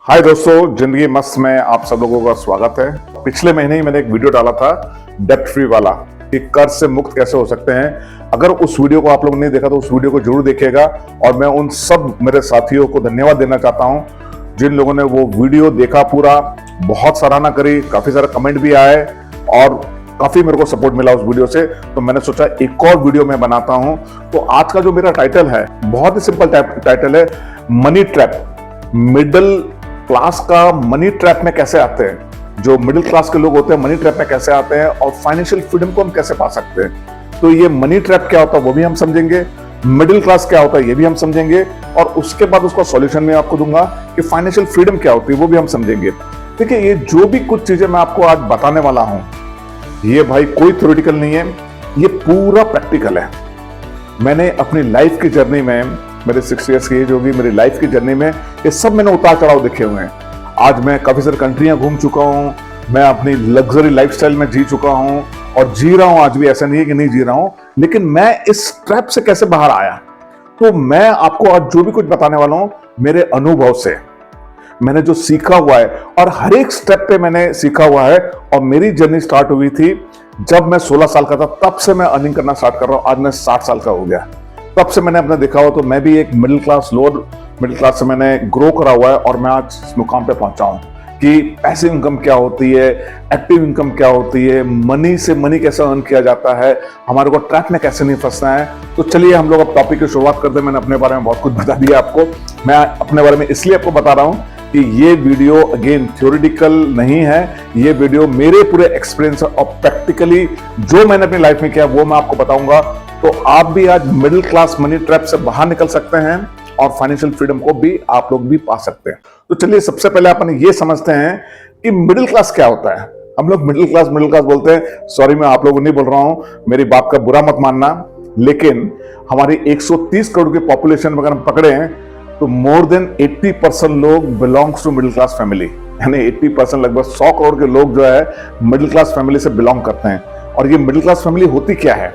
हाय दोस्तों, जिंदगी मस्त में आप सब लोगों का स्वागत है। पिछले महीने ही मैंने एक वीडियो डाला था डेप्ट फ्री वाला कि कर्ज से मुक्त कैसे हो सकते हैं। अगर उस वीडियो को आप लोगों ने देखा तो उस वीडियो को जरूर देखिएगा। और मैं उन सब मेरे साथियों को धन्यवाद देना चाहता हूं जिन लोगों ने वो वीडियो देखा, पूरा बहुत सराहना करी, काफी सारे कमेंट भी आए और काफी मेरे को सपोर्ट मिला उस वीडियो से। तो मैंने सोचा एक और वीडियो मैं बनाता हूं। तो आज का जो मेरा टाइटल है बहुत ही सिंपल टाइटल है, मनी ट्रैप। मिडिल क्लास का मनी ट्रैप में कैसे आते हैं, जो मिडिल क्लास के लोग होते हैं मनी ट्रैप में कैसे आते हैं और फाइनेंशियल फ्रीडम को हम कैसे पा सकते हैं। तो ये मनी ट्रैप क्या होता है वो भी हम समझेंगे, मिडिल क्लास क्या होता है ये भी हम समझेंगे, और उसके बाद उसका सॉल्यूशन मैं आपको दूंगा कि फाइनेंशियल फ्रीडम क्या होती है वो भी हम समझेंगे। देखिए, ये जो भी कुछ चीजें मैं आपको आज बताने वाला हूं ये भाई कोई थ्योरेटिकल नहीं है, ये पूरा प्रैक्टिकल है। मैंने अपनी लाइफ की जर्नी में, मेरे 6 इयर्स की एज होगी, मेरी लाइफ की जर्नी में ये सब मैंने उतार चढ़ाव देखे हुए हैं। आज मैं काफी सारी कंट्रियां घूम चुका हूं, मैं अपनी लग्जरी लाइफस्टाइल में जी चुका हूं और जी रहा हूं आज भी, ऐसा नहीं है कि नहीं जी रहा हूं। लेकिन मैं इस ट्रैप से कैसे बाहर आया, तो मैं आपको आज जो भी कुछ बताने वाला हूं मेरे अनुभव से, मैंने जो सीखा हुआ है और हर एक स्टेप पे मैंने सीखा हुआ है। और मेरी जर्नी स्टार्ट हुई थी जब मैं 16 साल का था, तब से मैं अर्निंग करना स्टार्ट कर रहा हूं। आज मैं 60 साल का हो गया, तब से मैंने अपने देखा हुआ। तो मैं भी एक middle class, lower middle class से मैंने ग्रो करा हुआ है और मैं आज इस मुकाम पे पहुंचा हूं कि पैसिव इनकम क्या होती है, एक्टिव इनकम क्या होती है, मनी से मनी कैसे अर्न किया जाता है, हमारे को ट्रैप में कैसे नहीं फंसना है। तो चलिए हम लोग अब टॉपिक की शुरुआत करते हैं। मैंने अपने बारे में बहुत कुछ बता दिया आपको। मैं अपने बारे में इसलिए आपको बता रहा हूं कि ये वीडियो अगेन थ्योरेटिकल नहीं है, ये वीडियो मेरे पूरे एक्सपीरियंस और प्रैक्टिकली जो मैंने अपनी लाइफ में किया वो मैं आपको बताऊंगा। तो आप भी आज मिडिल क्लास मनी ट्रैप से बाहर निकल सकते हैं और फाइनेंशियल फ्रीडम को भी आप लोग भी पा सकते हैं। तो चलिए सबसे पहले अपन ये समझते हैं कि मिडिल क्लास क्या होता है। हम लोग मिडिल क्लास बोलते हैं, सॉरी मैं आप लोगों को नहीं बोल रहा हूं, मेरी बात का बुरा मत मानना, लेकिन हमारी 130 करोड़ की पॉपुलेशन में अगर हम पकड़े हैं तो मोर देन 80% लोग belongs to middle class family, यानी 80% लगभग 100 करोड़ के लोग जो है मिडिल क्लास फैमिली से बिलोंग करते हैं। और ये मिडिल क्लास फैमिली होती क्या है?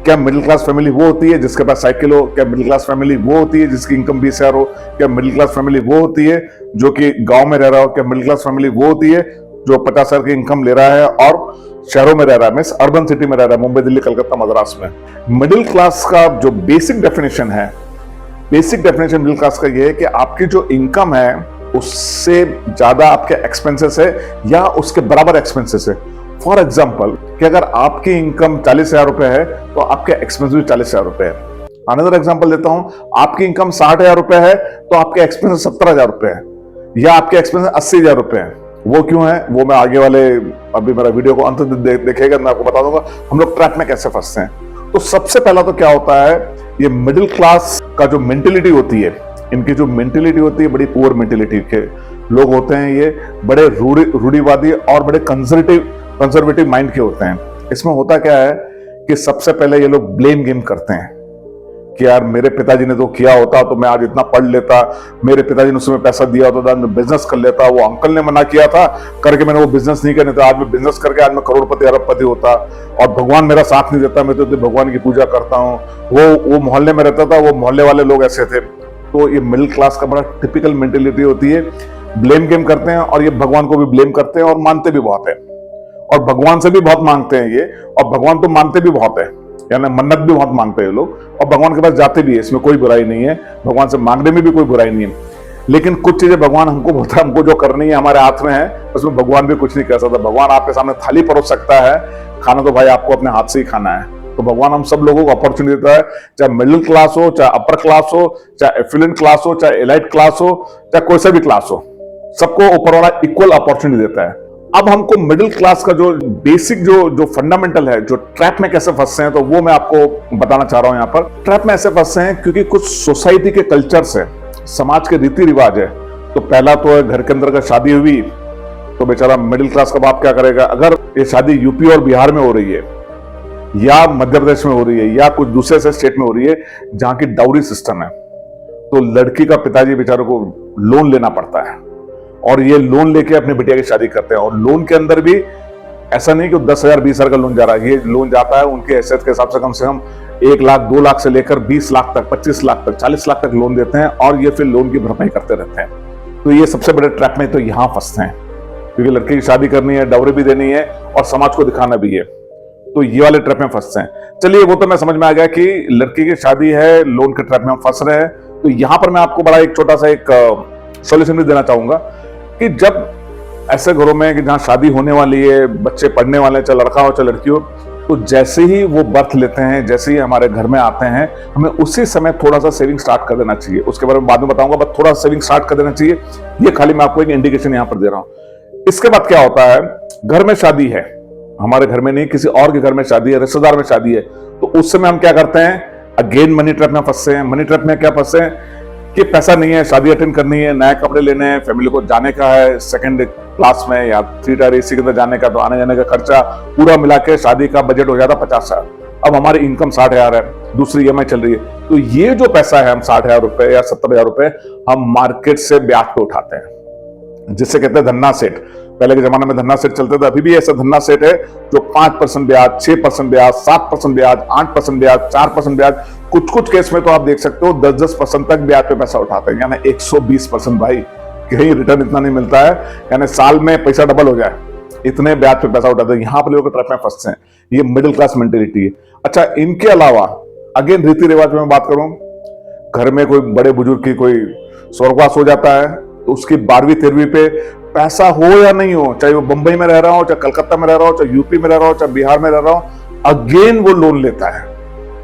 क्या मिडिल क्लास फैमिली वो होती है जिसके पास साइकिल हो? क्या मिडिल क्लास फैमिली वो होती है जिसकी इनकम 20 हजार हो? क्या मिडिल क्लास फैमिली वो होती है जो कि गांव में रह रहा हो? क्या मिडिल क्लास फैमिली वो होती है जो 50 हजार की इनकम ले रहा है और शहरों में रह रहा है, मींस अर्बन सिटी में रह रहा है, मुंबई, दिल्ली, कलकत्ता, मद्रास में? मिडिल क्लास का जो बेसिक डेफिनेशन है, बेसिक डेफिनेशन मिडिल क्लास का ये है कि आपकी जो इनकम है उससे ज्यादा आपके एक्सपेंसेस है या उसके बराबर एक्सपेंसेस है। फॉर एग्जाम्पल कि अगर आपकी इनकम 40,000 रुपए है तो आपके एक्सपेंस भी 40,000 रुपए है। अनदर एग्जाम्पल देता हूं, आपकी इनकम 60,000 रुपए है तो आपके एक्सपेंस 70,000 रुपए है या आपके एक्सपेंस 80,000 रुपए है। वो क्यों है वो मैं आगे वाले, अभी मेरा वीडियो को अंत देखेगा मैं आपको बता दूंगा हम लोग ट्रैप में कैसे फंसते हैं। तो सबसे पहला तो क्या होता है, ये मिडिल क्लास का जो मेंटेलिटी होती है, इनकी जो मेंटेलिटी होती है बड़ी पुअर मेंटेलिटी के लोग होते हैं। ये बड़े रूढ़िवादी और बड़े कंजर्वेटिव माइंड के होते हैं। इसमें होता क्या है कि सबसे पहले ये लोग ब्लेम गेम करते हैं कि यार मेरे पिताजी ने तो किया होता तो मैं आज इतना पढ़ लेता, मेरे पिताजी ने उस समय पैसा दिया होता तो मैं बिजनेस कर लेता, वो अंकल ने मना किया था करके मैंने वो बिजनेस नहीं करने था, आज मैं बिजनेस करके आज मैं करोड़पति अरबपति होता, और भगवान मेरा साथ नहीं देता, मैं तो भगवान की पूजा करता हूँ। वो मोहल्ले में रहता था, वो मोहल्ले वाले लोग ऐसे थे। तो ये मिडिल क्लास का बड़ा टिपिकल मेंटेलिटी होती है, ब्लेम गेम करते हैं और ये भगवान को भी ब्लेम करते हैं और मानते भी बहुत है, और भगवान से भी बहुत मांगते हैं ये, और भगवान तो मानते भी बहुत है, यानी मन्नत भी बहुत मांगते हैं लोग और भगवान के पास जाते भी है। इसमें कोई बुराई नहीं है, भगवान से मांगने में भी कोई बुराई नहीं है। लेकिन कुछ चीजें भगवान हमको बोलता है, हमको जो करनी है हमारे हाथ में है, उसमें भगवान भी कुछ नहीं कर सकता। भगवान आपके सामने थाली परोस सकता है, खाना तो भाई आपको अपने हाथ से ही खाना है। तो भगवान हम सब लोगों को अपॉर्चुनिटी देता है, चाहे मिडिल क्लास हो, चाहे अपर क्लास हो, चाहे एफिलिएंट क्लास हो, चाहे एलाइट क्लास हो, चाहे कोई सा भी क्लास हो, सबको ऊपर वाला इक्वल अपॉर्चुनिटी देता है। अब हमको मिडिल क्लास का जो बेसिक जो फंडामेंटल है, जो ट्रैप में कैसे फंसते हैं, तो वो मैं आपको बताना चाह रहा हूं। यहाँ पर ट्रैप में ऐसे फंसते हैं क्योंकि कुछ सोसाइटी के कल्चर से, समाज के रीति रिवाज है। तो पहला तो है घर के अंदर अगर शादी हुई तो बेचारा मिडिल क्लास का बाप क्या करेगा, अगर ये शादी यूपी और बिहार में हो रही है या मध्य प्रदेश में हो रही है या कुछ दूसरे से स्टेट में हो रही है जहां की डाउरी सिस्टम है, तो लड़की का पिताजी बेचारों को लोन लेना पड़ता है और ये लोन लेके अपनी बिटिया की शादी करते हैं। और लोन के अंदर भी ऐसा नहीं कि 10,000 20,000 का लोन जा रहा है, ये लोन जाता है उनके हैसियत के हिसाब से कम 1 लाख 2 लाख से लेकर 20 लाख तक, 25 लाख तक, 40 लाख तक लोन देते हैं और ये फिर लोन की भरपाई करते रहते हैं। तो ये सबसे बड़े ट्रैप में तो यहां फंसते हैं, क्योंकि लड़की की शादी करनी है, डाउरी भी देनी है और समाज को दिखाना भी है, तो ये वाले ट्रैप में फंसते हैं। चलिए वो तो मैं समझ में आ गया कि लड़की की शादी है, लोन के ट्रैप में हम फंस रहे हैं। तो यहां पर मैं आपको बड़ा एक छोटा सा एक सॉल्यूशन भी देना चाहूंगा कि जब ऐसे घरों में कि जहां शादी होने वाली है, बच्चे पढ़ने वाले हैं, चाहे लड़का हो चाहे लड़की हो, तो जैसे ही वो बर्थ लेते हैं, जैसे ही हमारे घर में आते हैं, हमें उसी समय थोड़ा सा सेविंग स्टार्ट कर देना चाहिए। उसके बारे में बाद में बताऊंगा, बस थोड़ा सेविंग स्टार्ट कर देना चाहिए। ये खाली मैं आपको एक इंडिकेशन यहां पर दे रहा हूं। इसके बाद क्या होता है, घर में शादी है, हमारे घर में नहीं किसी और के घर में शादी है, रिश्तेदार में शादी है, तो उस समय हम क्या करते हैं, अगेन मनी ट्रैप में फंसते हैं। मनी ट्रैप में क्या फंसते हैं कि पैसा नहीं है, शादी अटेंड करनी है, नए कपड़े लेने हैं, फैमिली को जाने का है, सेकंड क्लास में या 3 टायर एसी के अंदर जाने का, तो आने जाने का खर्चा पूरा मिला के शादी का बजट हो जाता 50,000। अब हमारी इनकम 60,000 है, दूसरी ईएमआई चल रही है, तो ये जो पैसा है हम 60,000 रुपए या 70,000 रुपए हम मार्केट से ब्याज पे उठाते हैं, जिससे कहते हैं धन्ना सेट। पहले के जमाने में धन्ना सेट चलते थे, अभी भी ऐसा धन्ना सेट है जो 5% ब्याज, 6% ब्याज, 7% ब्याज, 8% ब्याज, 4% ब्याज, कुछ कुछ केस में तो आप देख सकते हो 10% तक ब्याज पे पैसा उठाते हैं, यानी 120%। भाई कहीं रिटर्न इतना नहीं मिलता है, यानी साल में पैसा डबल हो जाए, इतने ब्याज पे पैसा उठाते हैं। यहां पर लोग ट्रैप में फंसते हैं, ये मिडिल क्लास मेंटेलिटी है। अच्छा, इनके अलावा अगेन रीति रिवाज में बात करूं, घर में कोई बड़े बुजुर्ग की कोई स्वर्गवास हो जाता है, तो उसकी 12वीं 13वीं पे पैसा हो या नहीं हो, चाहे वो बंबई में रह रहा हो, चाहे कलकत्ता में रह रहा हो, चाहे यूपी में रह रहा हो, चाहे बिहार में रह रहा हो, अगेन वो लोन लेता है,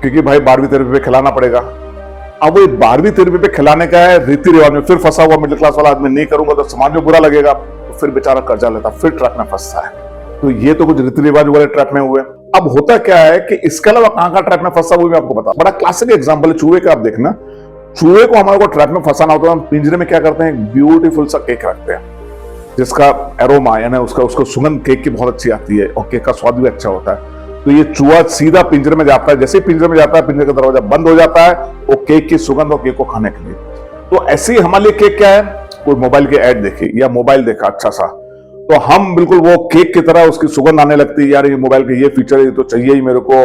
क्योंकि भाई 12वीं 13वीं पे खिलाना पड़ेगा। अब वो 12वीं 13वीं पे खिलाने का है, रीति रिवाज में फिर फंसा हुआ मिडिल क्लास वाला आदमी, नहीं करूंगा तो समाज में बुरा लगेगा, तो फिर बेचारा कर्जा लेता, फिर ट्रैप में फंसता है। तो ये तो कुछ रीति रिवाज वाले ट्रैप में हुए। अब होता क्या है कि इसके अलावा कहां ट्रैप में फंसा वो मैं आपको बता, बड़ा क्लासिक एग्जाम्पल चूहे का। आप देखना, चूहे को हमारे को ट्रैप में फंसाना होता है, हम पिंजरे में क्या करते हैं, ब्यूटीफुल सा केक रखते हैं, जिसका एरोमा यानी उसको सुगंध केक की बहुत अच्छी आती है और केक का स्वाद भी अच्छा होता है। तो ये चूहा सीधा पिंजरे में जाता है, जैसे ही पिंजरे में जाता है, पिंजरे का दरवाजा बंद हो जाता है वो केक की सुगंध और केक को खाने के लिए। तो ऐसे ही हमारे लिए केक क्या है, कोई मोबाइल की एड देखी या मोबाइल देखा अच्छा सा, तो हम बिल्कुल वो केक की तरह उसकी सुगंध आने लगती है, यार ये मोबाइल के ये फीचर है तो चाहिए ही मेरे को,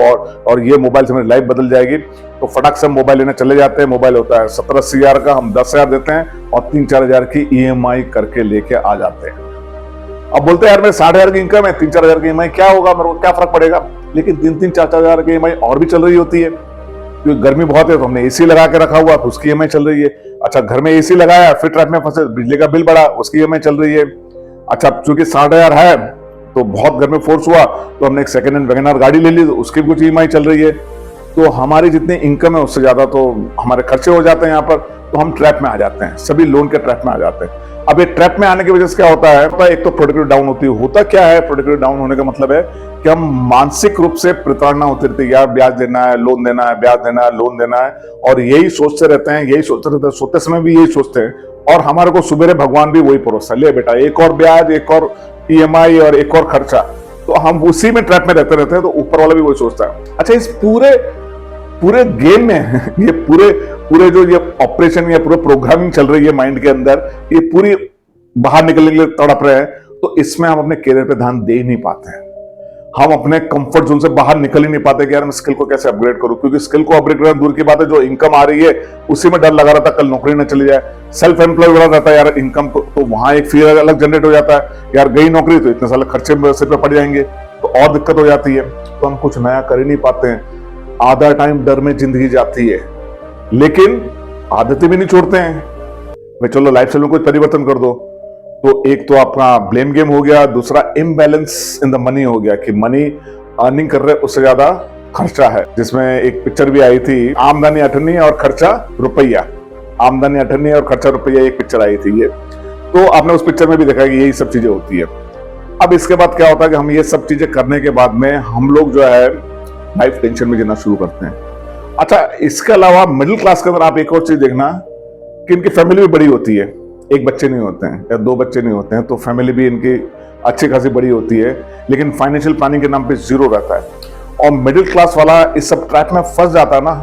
और ये मोबाइल से मेरी लाइफ बदल जाएगी। तो फटाक से मोबाइल लेने चले जाते हैं। मोबाइल होता है 17-80 हजार का, हम 10,000 देते हैं और 3-4 हजार की ईएमआई करके लेके आ जाते हैं। अब बोलते हैं यार मेरे 60,000 की इनकम है, 3-4 हजार की ईएमआई क्या होगा, मेरे को क्या फर्क पड़ेगा, लेकिन 3-4 हजार की ईएमआई और भी चल रही होती है, क्योंकि गर्मी बहुत है तो हमने एसी लगा के रखा हुआ तो उसकी ईएमआई चल रही है। अच्छा, घर में एसी लगाया, फिर ट्रैप में फंसे, बिजली का बिल बढ़ा, उसकी ईएमआई चल रही है। अच्छा, चूंकि 60,000 है तो बहुत घर में फोर्स हुआ तो हमने एक सेकंड हैंड वैगन आर गाड़ी ले ली, तो उसकी भी कुछ ईएमआई चल रही है। तो हमारी जितनी इनकम है उससे ज्यादा तो हमारे खर्चे हो जाते हैं यहाँ पर, तो हम ट्रैप में आ जाते हैं, सभी लोन के ट्रैप में आ जाते हैं। अब ये ट्रैप में आने की वजह से क्या होता है, एक तो प्रोडक्टिविटी डाउन होती है। होता क्या है, प्रोडक्टिविटी डाउन होने का मतलब है कि हम मानसिक रूप से प्रताड़ना होती रहती है, यार ब्याज देना है, लोन देना है, ब्याज देना है, लोन देना है, और यही सोचते रहते हैं, यही सोचते रहते हैं, सोते समय भी यही सोचते हैं, और हमारे को सुबेरे भगवान भी वही परोसता है, ले बेटा एक और ब्याज, एक और ईएमआई और एक और खर्चा, तो हम उसी में ट्रैप में रहते हैं, तो ऊपर वाला भी वही सोचता है। अच्छा, इस पूरे गेम में ये पूरे जो ये ऑपरेशन या पूरे प्रोग्रामिंग चल रही है माइंड के अंदर, ये पूरी बाहर निकलने के लिए तड़प रहे हैं, तो इसमें हम अपने करियर पे ध्यान दे ही नहीं पाते हैं। हम अपने कंफर्ट जोन से बाहर निकल ही नहीं पाते कि यार मैं स्किल को कैसे अपग्रेड करूं, क्योंकि स्किल को अपग्रेड करना दूर की बात है, जो इनकम आ रही है उसी में डर लगा रहता है कल नौकरी न चली जाए। सेल्फ एम्प्लॉय बड़ा रहता है यार, इनकम तो वहां एक फियर अलग जनरेट हो जाता है, यार गई नौकरी तो इतने सारे खर्चे सिर पे पड़ जाएंगे, तो और दिक्कत हो जाती है, तो हम कुछ नया कर ही नहीं पाते हैं। आधा टाइम डर में जिंदगी जाती है, लेकिन आदतें भी नहीं छोड़ते हैं भाई, चलो लाइफ स्टाइल में कुछ परिवर्तन कर दो। तो एक तो आपका ब्लेम गेम हो गया, दूसरा इम्बैलेंस इन द मनी हो गया कि मनी अर्निंग कर रहे उससे ज्यादा खर्चा है, जिसमें एक पिक्चर भी आई थी, आमदनी 18 और खर्चा रुपया। आमदनी 18 और खर्चा रुपया, एक पिक्चर आई थी ये, तो आपने उस पिक्चर में भी देखा कि यही सब चीजें होती है। अब इसके बाद क्या होता है कि हम ये सब चीजें करने के बाद में हम लोग जो है लाइफ टेंशन में जीना शुरू करते हैं। अच्छा, इसके अलावा मिडिल क्लास के अंदर आप एक और चीज देखना कि इनकी फैमिली भी बड़ी होती है, एक बच्चे नहीं होते हैं या 2 बच्चे नहीं होते हैं, तो फैमिली भी इनकी अच्छी खासी बड़ी होती है, लेकिन फाइनेंशियल प्लानिंग के नाम पे जीरो रहता है। और मिडिल क्लास वाला इस सब ट्रैप में फंस जाता है ना,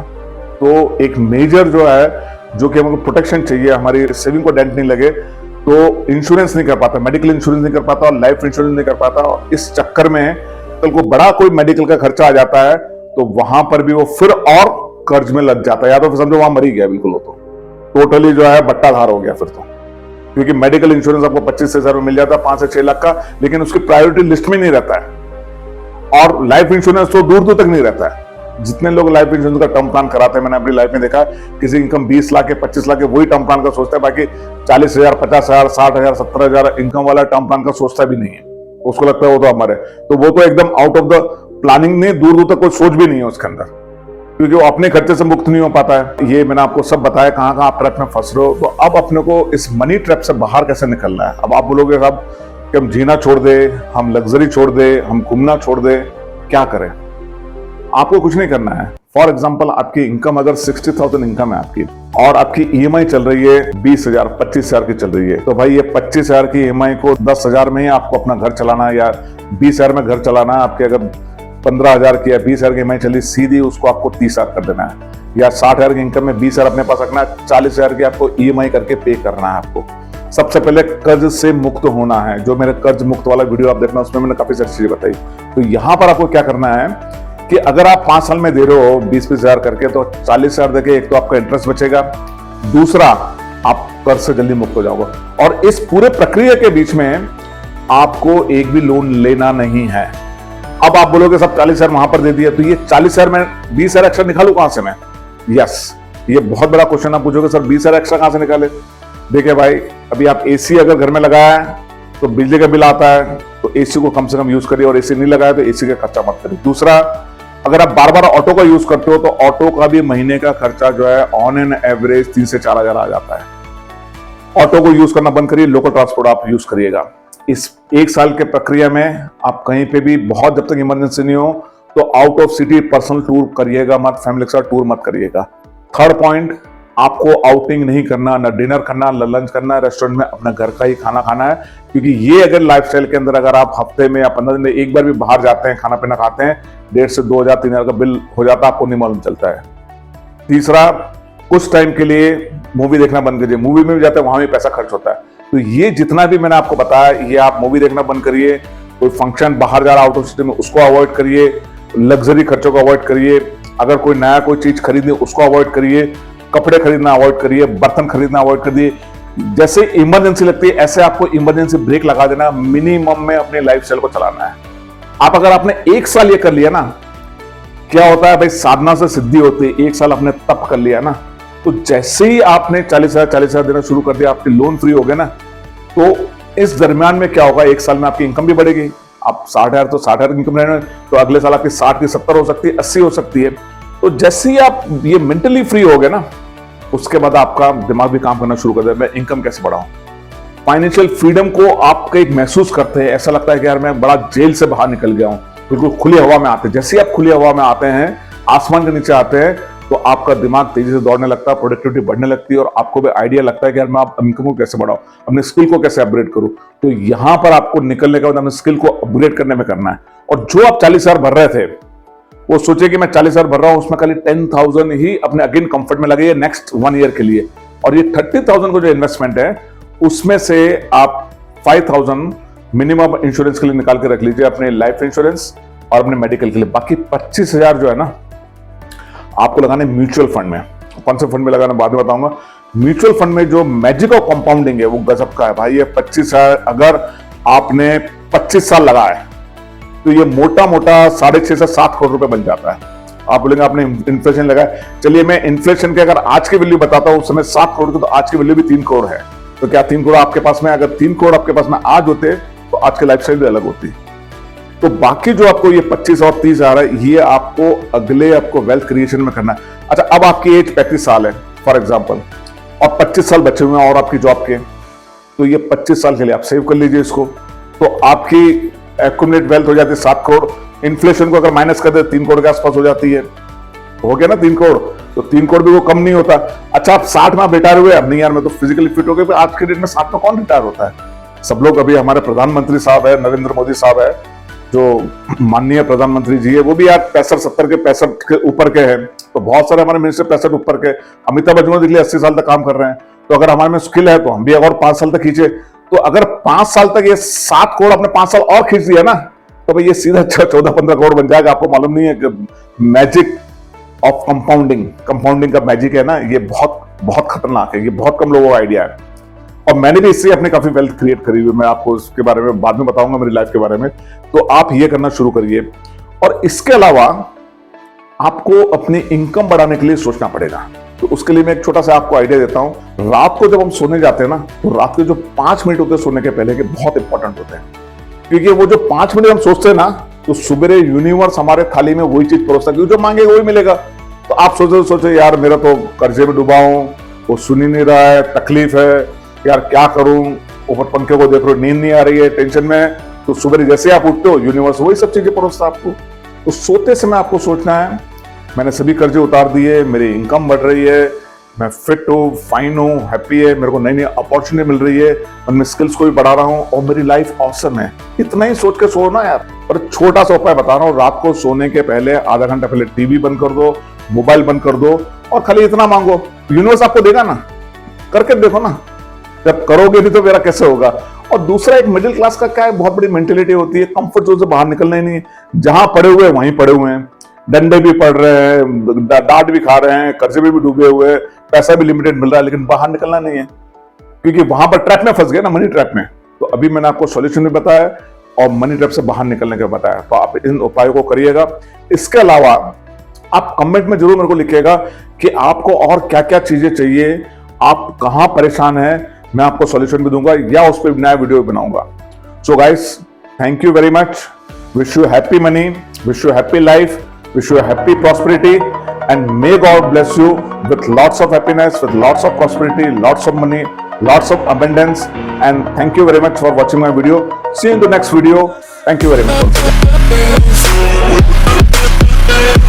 तो एक मेजर जो है, जो कि हमको प्रोटेक्शन चाहिए, हमारी सेविंग को डेंट नहीं लगे, तो इंश्योरेंस नहीं कर पाता, मेडिकल इंश्योरेंस नहीं कर पाता और लाइफ इंश्योरेंस नहीं कर पाता, और इस चक्कर में कल को बड़ा कोई मेडिकल का खर्चा आ जाता है तो वहां पर भी वो फिर और कर्ज में लग जाता है, या तो समझो वहां मरी गया बिल्कुल, वो तो टोटली जो है बट्टाधार हो गया फिर तो, क्योंकि मेडिकल इंश्योरेंस आपको 25,000 में मिल जाता है, 5 से 6 लाख का, लेकिन उसकी प्रायोरिटी लिस्ट में नहीं रहता है। और लाइफ इंश्योरेंस तो दूर दूर तक नहीं रहता है। जितने लोग लाइफ इंश्योरेंस का टर्म प्लान कराते हैं, मैंने अपनी लाइफ में देखा, किसी इनकम 20 लाख है, 25 लाख है, वही टर्म प्लान का सोचता है, बाकी 40,000, 50,000, 60,000, 70,000 इनकम वाला टर्म प्लान का सोचता भी नहीं है। उसको लगता है वो तो हमारे, तो वो तो एकदम आउट ऑफ द प्लानिंग नहीं, दूर दूर तक कोई सोच भी नहीं है उसके अंदर, क्योंकि वो अपने खर्चे से मुक्त नहीं हो पाता है। ये मैंने आपको सब बताया कहां कहां आप ट्रैप में फंस रहे हो। तो अब अपने को इस मनी ट्रैप से बाहर कैसे निकलना है। अब आप बोलोगे साहब कि हम जीना छोड़ दे, हम लग्जरी छोड़ दे, हम घूमना छोड़ दे, क्या करें। आपको कुछ नहीं करना है। फॉर एग्जाम्पल, आपकी इनकम अगर 60,000 इनकम है आपकी, और आपकी ईएमआई चल रही है 20,000, 25,000 की चल रही है, तो भाई ये 25,000 की ईएमआई को 10,000 में ही आपको अपना घर चलाना है, या 20,000 में घर चलाना है। आपके अगर 15,000 की या 20,000 की ईएमआई चली, सीधी उसको आपको 30,000 कर देना है। या 60,000 की इनकम में 20,000 अपने पास रखना है, 40,000 की आपको ईएमआई करके पे करना है। आपको सबसे पहले कर्ज से मुक्त होना है। जो मेरे कर्ज मुक्त वाला वीडियो आप देखना, उसमें मैंने काफी सारी चीजें बताई। तो यहां पर आपको क्या करना है कि अगर आप 5 साल में दे रहे हो 20,000 करके, तो 40,000 देके एक तो आपका इंटरेस्ट बचेगा, दूसरा आप कर्ज से जल्दी मुक्त हो जाओगे। और इस पूरे प्रक्रिया के बीच में आपको एक भी लोन लेना नहीं है। अब आप बोलोगे सब 40,000 वहां पर दे दिया, तो ये 40,000 में 20,000 एक्स्ट्रा निकालू कहां से मैं। यस, ये बहुत बड़ा क्वेश्चन आप पूछोगे, सर 20,000 एक्स्ट्रा कहां से निकाले। देखिए भाई, अभी आप एसी अगर घर में लगाया है तो बिजली का बिल आता है, तो एसी को कम से कम यूज करिए, और एसी नहीं लगाया तो एसी का खर्चा मत करिए। दूसरा, अगर आप बार बार ऑटो का यूज करते हो, तो ऑटो का भी महीने का खर्चा जो है ऑन एन एवरेज 3 से 4,000 आ जाता है। ऑटो को यूज करना बंद करिए, लोकल ट्रांसपोर्ट आप यूज करिएगा। इस 1 साल के प्रक्रिया में आप कहीं पे भी, बहुत जब तक इमरजेंसी नहीं हो, तो out of city personal tour करिएगा मत, फैमिली के साथ टूर मत करिएगा। थर्ड पॉइंट, आपको आउटिंग नहीं करना, ना डिनर करना, ना लंच करना, रेस्टोरेंट में अपना घर का ही खाना खाना है। क्योंकि ये अगर लाइफस्टाइल के अंदर अगर आप हफ्ते में या 15 दिन में एक बार भी बाहर जाते हैं, खाना पीना खाते हैं, 1,500 से 2,000, 3,000 का बिल हो जाता है, आपको नहीं मालूम चलता है। तीसरा, कुछ टाइम के लिए मूवी देखना बंद कीजिए। मूवी में भी जाते हैं, वहां भी पैसा खर्च होता है। तो ये जितना भी मैंने आपको बताया, ये आप मूवी देखना बंद करिए। कोई फंक्शन बाहर जा रहा आउट ऑफ सिटी में, उसको अवॉइड करिए। लग्जरी खर्चों को अवॉइड करिए। अगर कोई नया कोई चीज खरीदनी, उसको अवॉइड करिए। कपड़े खरीदना अवॉइड करिए, बर्तन खरीदना अवॉइड करिए। जैसे इमरजेंसी लगती है, ऐसे आपको इमरजेंसी ब्रेक लगा देना। मिनिमम में अपने लाइफस्टाइल को चलाना है। आप अगर आपने 1 साल ये कर लिया ना, क्या होता है भाई, साधना से सिद्धि होती है। 1 साल आपने तप कर लिया ना, तो जैसे ही आपने 40,000 देना शुरू कर दिया, आपके लोन फ्री हो गए ना, तो इस दरमियान में क्या होगा, 1 साल में आपकी इनकम भी बढ़ेगी। आप 60,000 तो 60,000 की इनकम रहने, तो अगले साल आपकी 60 की 70 हो सकती है, 80 हो सकती है। तो जैसे ही आप ये मेंटली फ्री हो गए ना, उसके बाद आपका दिमाग भी काम करना शुरू कर देगा, मैं इनकम कैसे बढ़ाऊं। फाइनेंशियल फ्रीडम को आप एक महसूस करते हैं, ऐसा लगता है कि यार मैं बड़ा जेल से बाहर निकल गया हूं। बिल्कुल खुली हवा में आते हैं। जैसे ही आप खुली हवा में आते हैं, आसमान के नीचे आते हैं, तो आपका दिमाग तेजी से दौड़ने लगता है, प्रोडक्टिविटी बढ़ने लगती है, और आपको भी आइडिया लगता है कि यार मैं इनकम को कैसे बढ़ाऊं, अपने स्किल को कैसे अपग्रेड करूं। तो यहां पर आपको निकलने के बाद अपने स्किल को अपग्रेड करने में करना है। और जो आप 40,000 भर रहे थे, वो सोचे कि मैं 40,000 भर रहा हूं, उसमें खाली 10,000 ही अपने अगेन कंफर्ट में लगे नेक्स्ट 1 ईयर के लिए। और ये 30,000 को जो इन्वेस्टमेंट है, उसमें से आप 5,000 मिनिमम इंश्योरेंस के लिए निकाल के रख लीजिए, अपने लाइफ इंश्योरेंस और अपने मेडिकल के लिए। बाकी 25,000 जो है ना, आपको लगाने म्यूचुअल फंड में। कौन से फंड में लगाना बाद में बताऊंगा। म्यूचुअल फंड में जो मैजिक ऑफ कंपाउंडिंग है, वो गजब का है भाई। ये 25,000 अगर आपने 25 साल लगाए, तो ये मोटा मोटा 6.5 से 7 करोड़ रुपए बन जाता है। आप बोलेंगे आपने इन्फ्लेशन लगाया, चलिए मैं इन्फ्लेशन के अगर आज की वैल्यू बताता हूं, उस समय 7 करोड़ की, तो आज की वैल्यू भी 3 करोड़ है। तो क्या 3 करोड़ आपके पास में, अगर 3 करोड़ आपके पास में आज होते, तो आज की लाइफस्टाइल भी अलग होती। तो बाकी जो आपको ये 25 और 30 आ रहा है, ये आपको अगले आपको वेल्थ क्रिएशन में करना है। अच्छा, अब आपकी एज 35 साल है फॉर एग्जाम्पल, और 25 साल बचे हुए हैं और आपकी जॉब के, तो ये 25 साल के लिए आप सेव कर लीजिए इसको। तो आपकी एक्यूमुलेट वेल्थ हो जाती है 7 करोड़। इन्फ्लेशन को अगर माइनस कर दे, 3 करोड़ के आसपास हो जाती है। हो गया ना 3 करोड़, तो 3 करोड़ भी वो कम नहीं होता। अच्छा, आप 60 में रिटायर हुए, अब नहीं यार मैं तो फिजिकली फिट हो गए, आज के डेट में 60 में कौन रिटायर होता है। सब लोग, अभी हमारे प्रधानमंत्री साहब है, नरेंद्र मोदी साहब है, जो माननीय प्रधानमंत्री जी है, वो भी यार 65 के ऊपर के हैं। तो बहुत सारे हमारे मिनिस्टर 65 ऊपर के। अमिताभ बच्चन देख लिया 80 साल तक काम कर रहे हैं। तो अगर हमारे में स्किल है, तो हम भी और 5 साल तक खींचे। तो अगर 5 साल तक ये 7 करोड़ अपने 5 साल और खींच दिया ना, तो भाई ये सीधा 14-15 करोड़ बन जाएगा। आपको मालूम नहीं है कि मैजिक ऑफ कंपाउंडिंग का मैजिक है ना, ये बहुत बहुत खतरनाक है। ये बहुत कम लोगों का आइडिया है। और मैंने भी इससे अपने काफी वेल्थ क्रिएट करी हुई, मैं आपको इसके बारे में बाद में बताऊंगा, मेरी लाइफ के बारे में। तो आप ये करना शुरू करिए। और इसके अलावा आपको अपनी इनकम बढ़ाने के लिए सोचना पड़ेगा। तो उसके लिए मैं एक छोटा सा आपको आइडिया देता हूं। रात को जब हम सोने जाते हैं ना, तो रात के जो 5 मिनट होते हैं सोने के पहले के, बहुत इंपॉर्टेंट होते हैं। क्योंकि वो जो 5 मिनट हम सोचते हैं ना, तो सुबह यूनिवर्स हमारे थाली में वही चीज परोसता है, जो मांगेगा वही मिलेगा। तो आप सोचे यार मेरा तो कर्जे में डूबा हूं, वो सुन ही नहीं रहा है, तकलीफ है यार, क्या करूं, ऊपर पंखे को देख रहे हो, नींद नहीं आ रही है, टेंशन में है। तो सुबह जैसे आप उठते हो, यूनिवर्स वही सब चीजें परोसता है आपको। तो सोते समय आपको सोचना है मैंने सभी कर्जे उतार दिए, मेरी इनकम बढ़ रही है, मैं फिट हूँ, फाइन हूँ, हैप्पी है, मेरे को नई नई अपॉर्चुनिटी मिल रही है, और मैं स्किल्स को भी बढ़ा रहा हूँ, और मेरी लाइफ ऑसम है। इतना ही सोच के सो ना यार। और छोटा सा उपाय बता रहा हूँ, रात को सोने के पहले आधा घंटा पहले टीवी बंद कर दो, मोबाइल बंद कर दो, और खाली इतना मांगो, यूनिवर्स आपको देगा ना। करके देखो ना, जब करोगे नहीं तो मेरा कैसे होगा। और दूसरा, एक मिडिल क्लास का क्या है, बहुत बड़ी मेंटेलिटी होती है, कंफर्ट जोन से बाहर निकलना ही नहीं है। जहां पड़े हुए वहीं पड़े हुए हैं, डंडे भी पड़ रहे हैं, डांट भी खा रहे हैं, कर्जे में भी डूबे हुए, पैसा भी लिमिटेड मिल रहा है, लेकिन बाहर निकलना नहीं है, क्योंकि वहां पर ट्रैप में फंस गए ना, मनी ट्रैप में। तो अभी मैंने आपको सॉल्यूशन भी बताया और मनी ट्रैप से बाहर निकलने का बताया, तो आप इन उपायों को करिएगा। इसके अलावा आप कमेंट में जरूर मेरे को लिखिएगा कि आपको और क्या क्या चीजें चाहिए, आप कहां परेशान हैं, मैं आपको सॉल्यूशन भी दूंगा या उस पर नया वीडियो बनाऊंगा। So guys, thank you very much. Wish you happy money, wish you happy life, wish you a happy prosperity, and may God bless you with lots of happiness, with lots of prosperity, lots of money, lots of abundance. And thank you very much for watching my video. See you in the next video. Thank you very much.